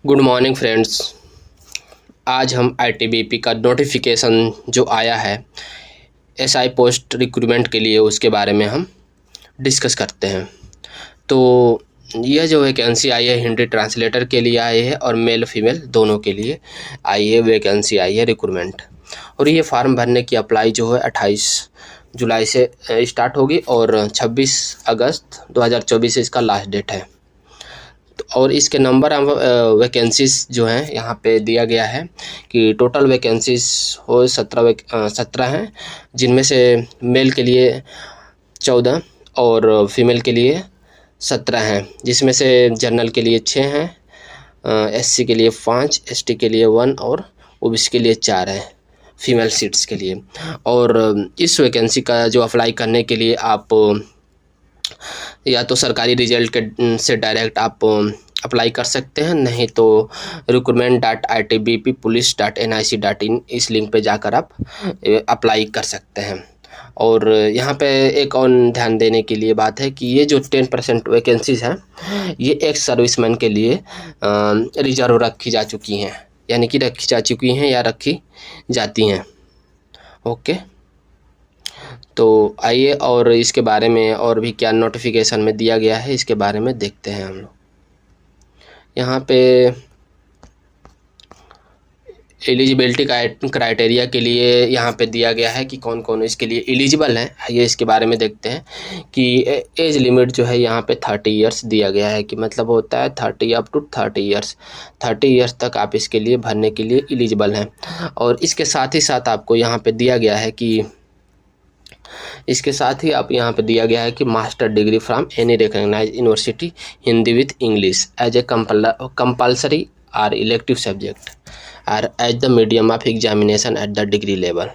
Good morning friends. आज हम ITBP का नोटिफिकेशन जो आया है एसआई पोस्ट रिक्रूटमेंट के लिए, उसके बारे में हम डिस्कस करते हैं। तो यह जो वैकेंसी आई है हिंदी ट्रांसलेटर के लिए आई है और मेल फीमेल दोनों के लिए आई है, वैकेंसी आई है रिक्रूटमेंट। और ये फॉर्म भरने की अप्लाई जो है 28 जुलाई से स्टार्ट होगी और 26 अगस्त 2024 से इसका लास्ट डेट है। और इसके नंबर वैकेंसीज जो हैं यहाँ पे दिया गया है कि टोटल वैकेंसीज हो 17 हैं, जिनमें से मेल के लिए 14 और फीमेल के लिए 17 हैं, जिसमें से जनरल के लिए 6 हैं, एससी के लिए 5, एसटी के लिए 1 और ओबीसी के लिए 4 हैं फीमेल सीट्स के लिए। और इस वैकेंसी का जो अप्लाई करने के लिए आप या तो सरकारी रिजल्ट के से डायरेक्ट आप अप्लाई कर सकते हैं, नहीं तो recruitment.itbppolice.nic.in इस लिंक पे जाकर आप अप्लाई कर सकते हैं। और यहाँ पे एक और ध्यान देने के लिए बात है कि ये जो 10% वैकेंसीज हैं ये एक्स सर्विसमैन के लिए रिजर्व रखी जा चुकी हैं, यानी कि रखी जा चुकी हैं या रखी जाती हैं। ओके, तो आइए और इसके बारे में और भी क्या नोटिफिकेशन में दिया गया है इसके बारे में देखते हैं हम लोग। यहाँ पे एलिजिबिलिटी क्राइटेरिया के लिए यहाँ पे दिया गया है कि कौन कौन इसके लिए एलिजिबल हैं। आइए इसके बारे में देखते हैं कि एज लिमिट जो है यहाँ पे 30 इयर्स दिया गया है, कि मतलब होता है 30 अप टू 30 इयर्स, 30 इयर्स तक आप इसके लिए भरने के लिए एलिजिबल हैं। और इसके साथ ही साथ आपको यहाँ पे दिया गया है कि कि master degree from any recognised university Hindi with English as a compulsory और इलेक्टिव सब्जेक्ट और as the medium of examination at the degree level,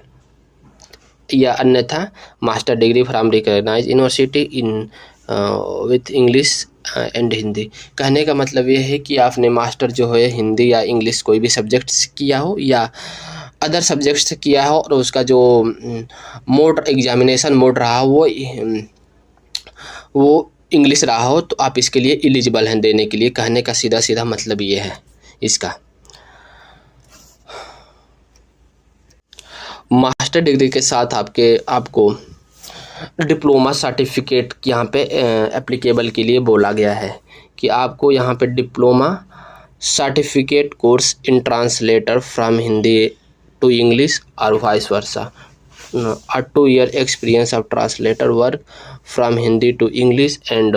या अन्यथा master degree from recognised university in with English and Hindi. कहने का मतलब ये है कि आपने मास्टर जो है हिंदी या इंग्लिश कोई भी सब्जेक्ट किया हो या अदर सब्जेक्ट्स से किया हो और उसका जो मोड एग्जामिनेशन मोड रहा हो वो इंग्लिश रहा हो, तो आप इसके लिए एलिजिबल हैं देने के लिए। कहने का सीधा मतलब ये है इसका। मास्टर डिग्री के साथ आपको डिप्लोमा सर्टिफिकेट यहाँ पे एप्लीकेबल के लिए बोला गया है कि आपको यहाँ पे diploma certificate course in translator from Hindi to English or vice versa, a 2-year experience of translator work from Hindi to English and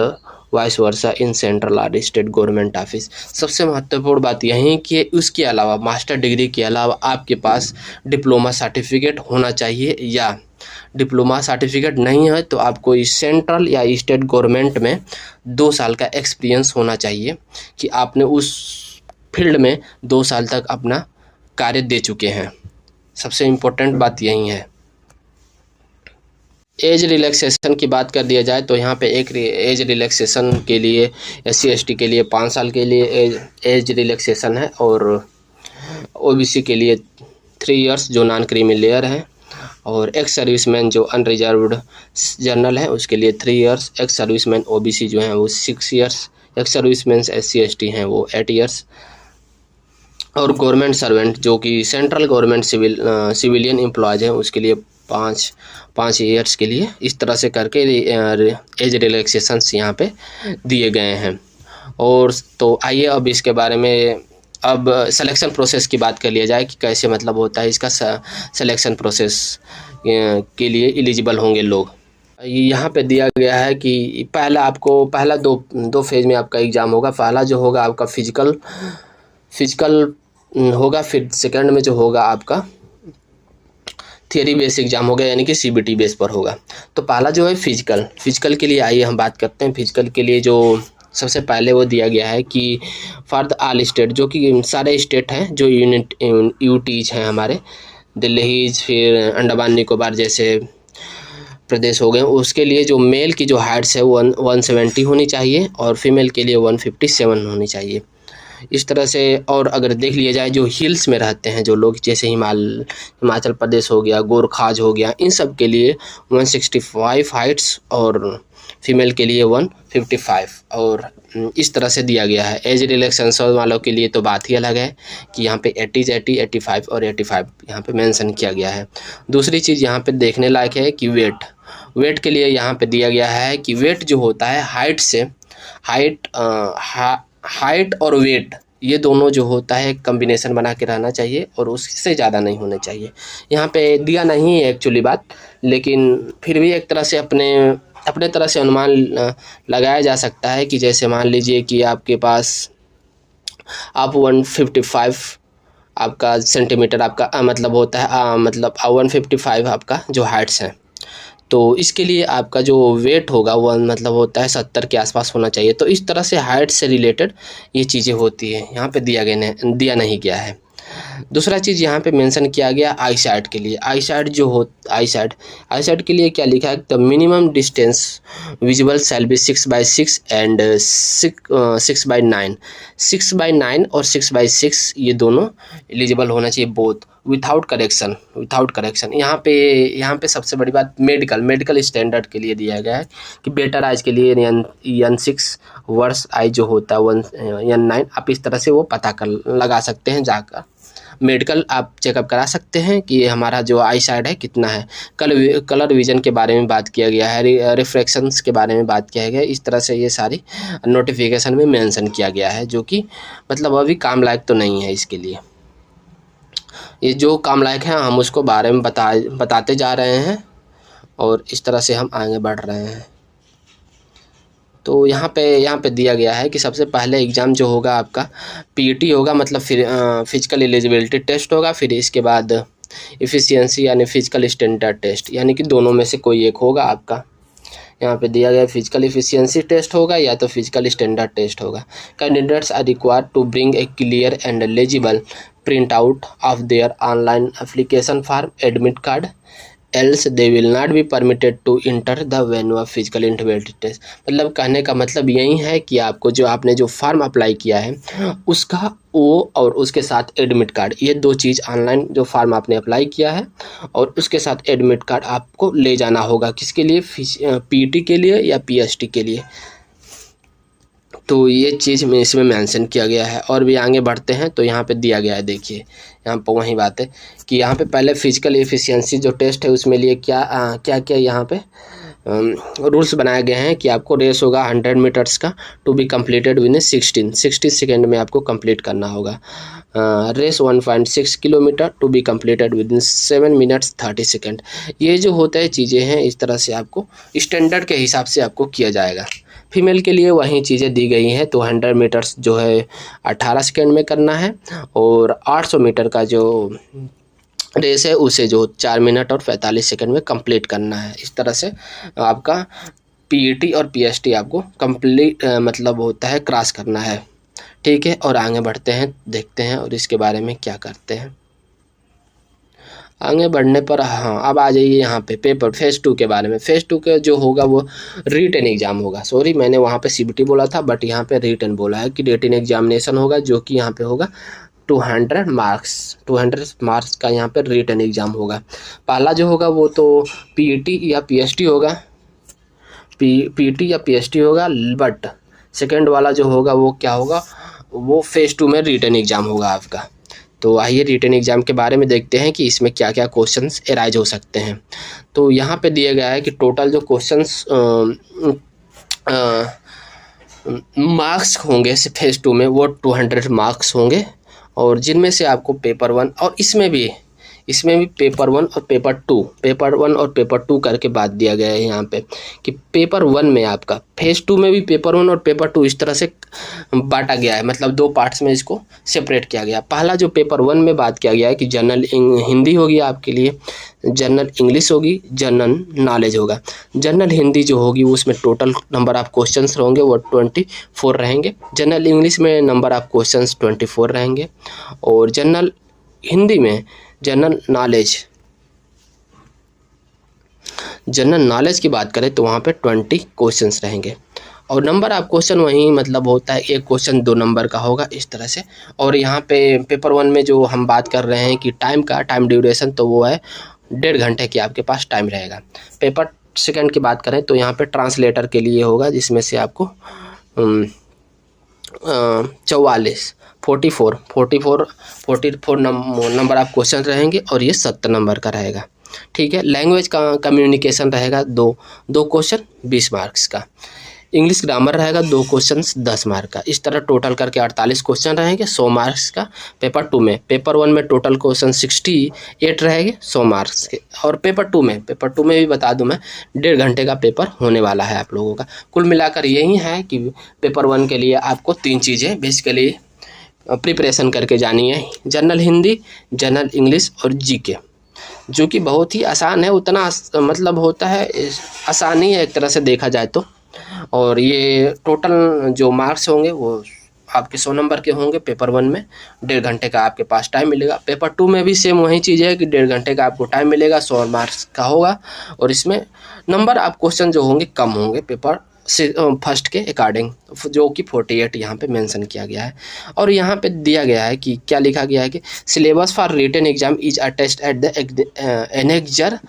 vice versa in central or state government office। सबसे महत्वपूर्ण बात यही है कि उसके अलावा मास्टर डिग्री के अलावा आपके पास डिप्लोमा सर्टिफिकेट होना चाहिए, या डिप्लोमा सर्टिफिकेट नहीं है तो आपको इस सेंट्रल या स्टेट गवर्नमेंट में 2 साल का एक्सपीरियंस होना चाहिए कि आपने उस फील्ड में 2 साल तक अपना कार्य दे चुके हैं। सबसे इम्पोर्टेंट बात यही है। एज रिलैक्सेशन की बात कर दिया जाए तो यहाँ पे एक एज रिलैक्सेशन के लिए SC ST के लिए 5 साल के लिए एज रिलैक्सेशन है, और OBC के लिए 3 इयर्स जो नॉन क्रीमी लेयर है, और एक्स सर्विसमैन जो अनरिजर्व्ड जनरल है उसके लिए 3 इयर्स, एक्स सर्विसमैन OBC जो हैं वो 6 years, ex serviceman SC ST हैं वो 8 इयर्स, और गवर्नमेंट सर्वेंट जो कि सेंट्रल गवर्नमेंट सिविलियन एम्प्लॉयज हैं उसके लिए 5 इयर्स के लिए। इस तरह से करके एज रिलैक्सेशंस यहाँ पे दिए गए हैं। और तो आइए अब इसके बारे में अब सिलेक्शन प्रोसेस की बात कर लिया जाए कि कैसे मतलब होता है इसका सिलेक्शन प्रोसेस के लिए एलिजिबल होंगे लोग। यहाँ पे दिया गया है कि पहला दो फेज में आपका एग्ज़ाम होगा। पहला जो होगा आपका फिजिकल होगा, फिर सेकंड में जो होगा आपका थियरी बेस एग्जाम होगा, यानी कि CBT बेस पर होगा। तो पहला जो है फिजिकल के लिए आइए हम बात करते हैं। फिजिकल के लिए जो सबसे पहले वो दिया गया है कि फॉर द ऑल स्टेट, जो कि सारे स्टेट हैं जो यूटीज हैं हमारे, दिल्ली, फिर अंडमान निकोबार जैसे प्रदेश हो गए, उसके लिए जो मेल की जो हाइट्स है वो 170 होनी चाहिए और फीमेल के लिए 157 होनी चाहिए। इस तरह से। और अगर देख लिया जाए जो हिल्स में रहते हैं जो लोग, जैसे हिमाचल प्रदेश हो गया, गोरखाज हो गया, इन सब के लिए 165 हाइट्स और फीमेल के लिए 55 और इस तरह से दिया गया है। एज रिलैक्सेशन वालों के लिए तो बात ही अलग है कि यहाँ पे 80, 85 और 85 यहाँ पे मेंशन किया गया है। दूसरी चीज़ यहाँ पे देखने लायक है कि वेट के लिए यहाँ पे दिया गया है कि वेट जो होता है हाइट और वेट, ये दोनों जो होता है कम्बिनेशन बना के रहना चाहिए और उससे ज़्यादा नहीं होने चाहिए। यहाँ पे दिया नहीं है एक्चुअली बात, लेकिन फिर भी एक तरह से अपने तरह से अनुमान लगाया जा सकता है कि जैसे मान लीजिए कि आपके पास आप 155 आपका सेंटीमीटर आपका मतलब होता है, मतलब 155 आपका जो हाइट्स है, तो इसके लिए आपका जो वेट होगा वो मतलब होता है 70 के आसपास होना चाहिए। तो इस तरह से हाइट से रिलेटेड ये चीज़ें होती है, यहाँ पे दिया नहीं गया है। दूसरा चीज़ यहाँ पे मेंशन किया गया आई साइट के लिए। आई साइट के लिए क्या लिखा है, the minimum distance visible shall be 6/6 and 6/9। 6/9 और 6/6 ये दोनों एलिजिबल होना चाहिए, बोथ विदाउट करेक्शन। यहाँ पे सबसे बड़ी बात मेडिकल स्टैंडर्ड के लिए दिया गया है कि बेटर आइज के लिए N6 वर्स आई जो होता है N9, आप इस तरह से वो पता कर लगा सकते हैं, जाकर मेडिकल आप चेकअप करा सकते हैं कि हमारा जो आई साइड है कितना है। कलर विजन के बारे में बात किया गया है, रिफ्रैक्शंस के बारे में बात किया गया है। इस तरह से ये सारी नोटिफिकेशन में मेंशन किया गया है, जो कि मतलब अभी काम लायक तो नहीं है। इसके लिए ये जो काम लायक है हम उसको बारे में बताते जा रहे हैं और इस तरह से हम आगे बढ़ रहे हैं। तो यहाँ पे दिया गया है कि सबसे पहले एग्ज़ाम जो होगा आपका पीईटी होगा, मतलब फिर फिजिकल एलिजिबिलिटी टेस्ट होगा, फिर इसके बाद एफिशिएंसी यानी फिजिकल स्टैंडर्ड टेस्ट, यानी कि दोनों में से कोई एक होगा आपका। यहाँ पे दिया गया फिजिकल एफिशिएंसी टेस्ट होगा या तो फिजिकल स्टैंडर्ड टेस्ट होगा। Candidates are required to bring a clear and legible print out of their online application form admit card, else they will not be permitted to enter the venue of physical eligibility test. मतलब कहने का मतलब यही है कि आपने जो form apply किया है उसका वो और उसके साथ एडमिट कार्ड, ये दो चीज़ ऑनलाइन जो फॉर्म आपने अप्लाई किया है और उसके साथ एडमिट कार्ड आपको ले जाना होगा। किसके लिए, पीईटी के लिए या पीएसटी के लिए। तो ये चीज़ में इसमें मेंशन किया गया है। और भी आगे बढ़ते हैं तो यहाँ पे दिया गया है, देखिए यहाँ पर वही बात है कि यहाँ पे पहले फिजिकल एफिशिएंसी जो टेस्ट है उसमें लिए क्या यहाँ पे रूल्स बनाए गए हैं कि आपको रेस होगा 100 मीटर्स का to be completed with 60 second में आपको कंप्लीट करना होगा। Race 1.6 kilometre to be completed with 7 minutes 30 second. ये जो होता है चीज़ें हैं इस तरह से आपको स्टैंडर्ड के हिसाब से आपको किया जाएगा। फीमेल के लिए वही चीज़ें दी गई हैं, तो 100 मीटर्स जो है 18 सेकेंड में करना है और 800 मीटर का जो रेस है उसे जो 4 मिनट और 45 सेकंड में कंप्लीट करना है। इस तरह से आपका पीईटी और पीएसटी आपको कंप्लीट मतलब होता है क्रॉस करना है, ठीक है। और आगे बढ़ते हैं, देखते हैं और इसके बारे में क्या करते हैं। आगे बढ़ने पर हाँ, अब आ जाइए यहाँ पे पेपर फेज़ 2 के बारे में। फेज़ 2 के जो होगा वो रिटन एग्ज़ाम होगा। सॉरी, मैंने वहाँ पे सीबीटी बोला था बट यहाँ पे रिटन बोला है कि रिटन एग्जामिनेशन होगा, जो कि यहाँ पे होगा 200 मार्क्स का यहाँ पे रिटन एग्ज़ाम होगा। पहला जो होगा वो तो पीईटी या पीएसटी होगा, पीईटी या पीएसटी होगा, बट सेकंड वाला जो होगा वो क्या होगा, वो फेज़ 2 में रिटन एग्ज़ाम होगा आपका। तो आइए रिटन एग्ज़ाम के बारे में देखते हैं कि इसमें क्या क्या क्वेश्चंस एराइज हो सकते हैं। तो यहाँ पे दिया गया है कि टोटल जो क्वेश्चंस मार्क्स होंगे फेज़ 2 में वो 200 मार्क्स होंगे, और जिनमें से आपको पेपर 1 और इसमें भी पेपर 1 और पेपर 2 करके बात दिया गया है यहाँ पे कि पेपर 1 में आपका फेज़ 2 में भी पेपर 1 और पेपर 2 इस तरह से बांटा गया है, मतलब दो पार्ट्स में इसको सेपरेट किया गया। पहला जो पेपर 1 में बात किया गया है कि जनरल हिंदी होगी आपके लिए, जनरल इंग्लिश होगी, जनरल नॉलेज होगा। जनरल हिंदी जो होगी उसमें टोटल नंबर ऑफ क्वेश्चंस होंगे वो 24 रहेंगे। जनरल इंग्लिश में नंबर ऑफ क्वेश्चंस 24 रहेंगे, और जनरल हिंदी में जनरल नॉलेज की बात करें तो वहाँ पे 20 क्वेश्चंस रहेंगे, और नंबर ऑफ क्वेश्चन वही मतलब होता है एक क्वेश्चन 2 नंबर का होगा, इस तरह से। और यहाँ पे पेपर 1 में जो हम बात कर रहे हैं कि टाइम ड्यूरेशन, तो वो है 1.5 घंटे की आपके पास टाइम रहेगा। पेपर सेकंड की बात करें तो यहाँ पे ट्रांसलेटर के लिए होगा, जिसमें से आपको 44 नंबर आप क्वेश्चन रहेंगे और ये 70 नंबर का रहेगा। ठीक है। लैंग्वेज का कम्युनिकेशन रहेगा दो क्वेश्चन 20 मार्क्स का। इंग्लिश ग्रामर रहेगा 2 क्वेश्चन 10 मार्क का। इस तरह टोटल करके 48 क्वेश्चन रहेंगे 100 मार्क्स का। पेपर 2 में, पेपर 1 में टोटल क्वेश्चन 68 रहेंगे 100 मार्क्स के। और पेपर 2 में भी बता दूं मैं 1.5 घंटे का पेपर होने वाला है आप लोगों का। कुल मिलाकर यही है कि पेपर 1 के लिए आपको 3 चीज़ें बेसिकली प्रिपरेशन करके जानी है। जनरल हिंदी, जनरल इंग्लिश और जीके, जो कि बहुत ही आसान है। उतना मतलब होता है आसानी है एक तरह से देखा जाए तो। और ये टोटल जो मार्क्स होंगे वो आपके 100 नंबर के होंगे पेपर 1 में। 1.5 घंटे का आपके पास टाइम मिलेगा। पेपर 2 में भी सेम वही चीज़ है कि 1.5 घंटे का आपको टाइम मिलेगा, 100 मार्क्स का होगा। और इसमें नंबर आप क्वेश्चन जो होंगे कम होंगे पेपर से फर्स्ट के अकॉर्डिंग, जो कि 48 यहाँ पे मेंशन किया गया है। और यहाँ पे दिया गया है कि क्या लिखा गया है कि syllabus for written exam is attached at the annexure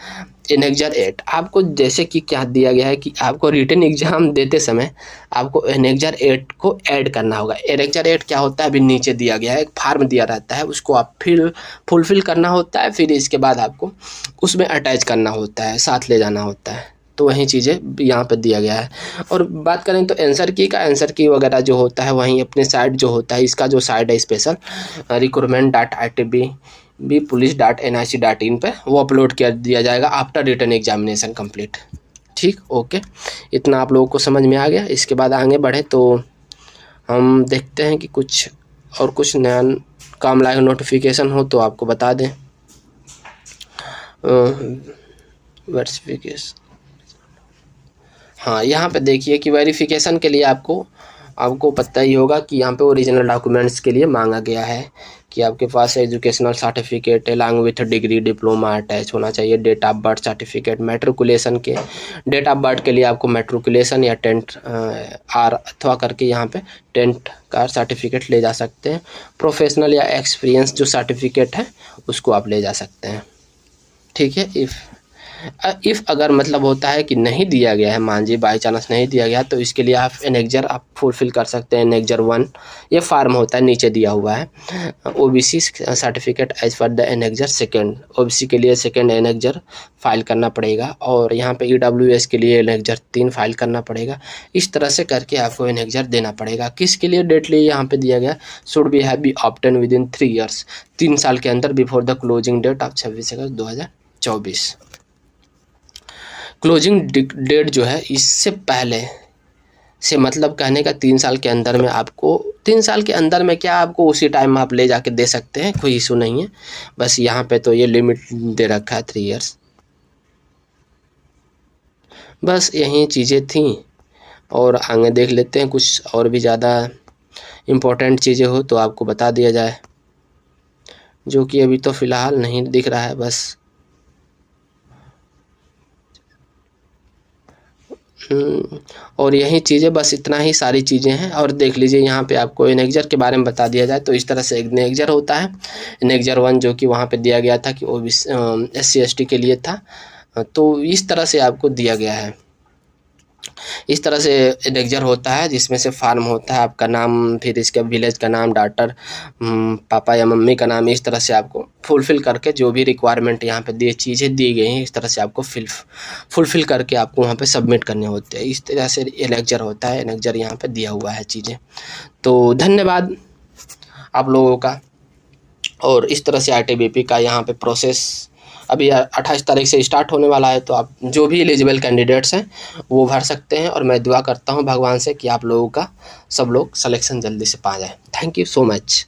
8। आपको जैसे कि क्या दिया गया है कि आपको रिटन एग्जाम देते समय आपको एनेक्जर 8 को ऐड करना होगा। एनेक्जर 8 क्या होता है अभी नीचे दिया गया है, एक फार्म दिया रहता है, उसको आप फिर फुलफिल करना होता है, फिर इसके बाद आपको उसमें अटैच करना होता है, साथ ले जाना होता है। तो वही चीज़ें यहाँ पे दिया गया है। और बात करें तो आंसर की वगैरह जो होता है वहीं अपने साइट जो होता है, इसका जो साइट है स्पेशल recruitment.itb-police.nic.in पे वो अपलोड कर दिया जाएगा आफ्टर रिटन एग्जामिनेशन कंप्लीट। ठीक, ओके, इतना आप लोगों को समझ में आ गया। इसके बाद आगे बढ़े तो हम देखते हैं कि कुछ नया काम लायक नोटिफिकेशन हो तो आपको बता दें। वेरिफिकेशन, हाँ, यहाँ पे देखिए कि वेरिफिकेशन के लिए आपको पता ही होगा कि यहाँ पे ओरिजिनल डॉक्यूमेंट्स के लिए मांगा गया है कि आपके पास educational certificate along with degree diploma attach होना चाहिए। Date of birth certificate, matriculation के डेट ऑफ बर्थ के लिए आपको मैट्रिकुलेशन या 10th अथवा करके यहाँ पे 10th का सर्टिफिकेट ले जा सकते हैं। प्रोफेशनल या एक्सपीरियंस जो सर्टिफिकेट है उसको आप ले जा सकते हैं। ठीक है। इफ़ अगर मतलब होता है कि नहीं दिया गया है, मान जी बाई चांस नहीं दिया गया, तो इसके लिए आप एनेक्जर आप फुलफिल कर सकते हैं। एनेक्जर 1 ये फार्म होता है, नीचे दिया हुआ है। OBC certificate as per the annexure 2, OBC के लिए 2nd एनेक्जर फाइल करना पड़ेगा। और यहाँ पे ईडब्ल्यूएस के लिए एनेक्जर 3 फाइल करना पड़ेगा। इस तरह से करके आपको एनेक्जर देना पड़ेगा। किसके लिए डेटली यहाँ पे दिया गया, should be have be obtain within 3 years, 3 साल के अंदर before the closing date of 26 August 2024। Closing date जो है इससे पहले से मतलब कहने का 3 साल के अंदर में आपको 3 साल के अंदर में क्या आपको उसी टाइम आप ले जाके दे सकते हैं, कोई इशू नहीं है। बस यहाँ पे तो ये लिमिट दे रखा है 3 years। बस यही चीज़ें थी और आगे देख लेते हैं कुछ और भी ज़्यादा इम्पोर्टेंट चीज़ें हो तो आपको बता दिया जाए, जो कि अभी तो फ़िलहाल नहीं दिख रहा है। बस और यही चीज़ें, बस इतना ही सारी चीज़ें हैं। और देख लीजिए यहाँ पे आपको एनेक्जर के बारे में बता दिया जाए तो इस तरह से एनेक्जर होता है। एनेक्जर 1 जो कि वहाँ पे दिया गया था कि वो SC/ST के लिए था, तो इस तरह से आपको दिया गया है। इस तरह से एनेक्जर होता है जिसमें से फार्म होता है, आपका नाम, फिर इसके विलेज का नाम, डॉटर, पापा या मम्मी का नाम, इस तरह से आपको फुलफ़िल करके जो भी रिक्वायरमेंट यहाँ पे दी चीज़ें दी गई हैं इस तरह से आपको फुलफ़िल करके आपको वहाँ पे सबमिट करने होते हैं। इस तरह से एनेक्जर होता है। एनेक्जर यहाँ पे दिया हुआ है चीज़ें। तो धन्यवाद आप लोगों का। और इस तरह से ITBP का यहाँ पे प्रोसेस अभी 28 तारीख से स्टार्ट होने वाला है। तो आप जो भी एलिजिबल कैंडिडेट्स हैं वो भर सकते हैं। और मैं दुआ करता हूँ भगवान से कि आप लोगों का सब लोग सिलेक्शन जल्दी से पा जाए। Thank you so much.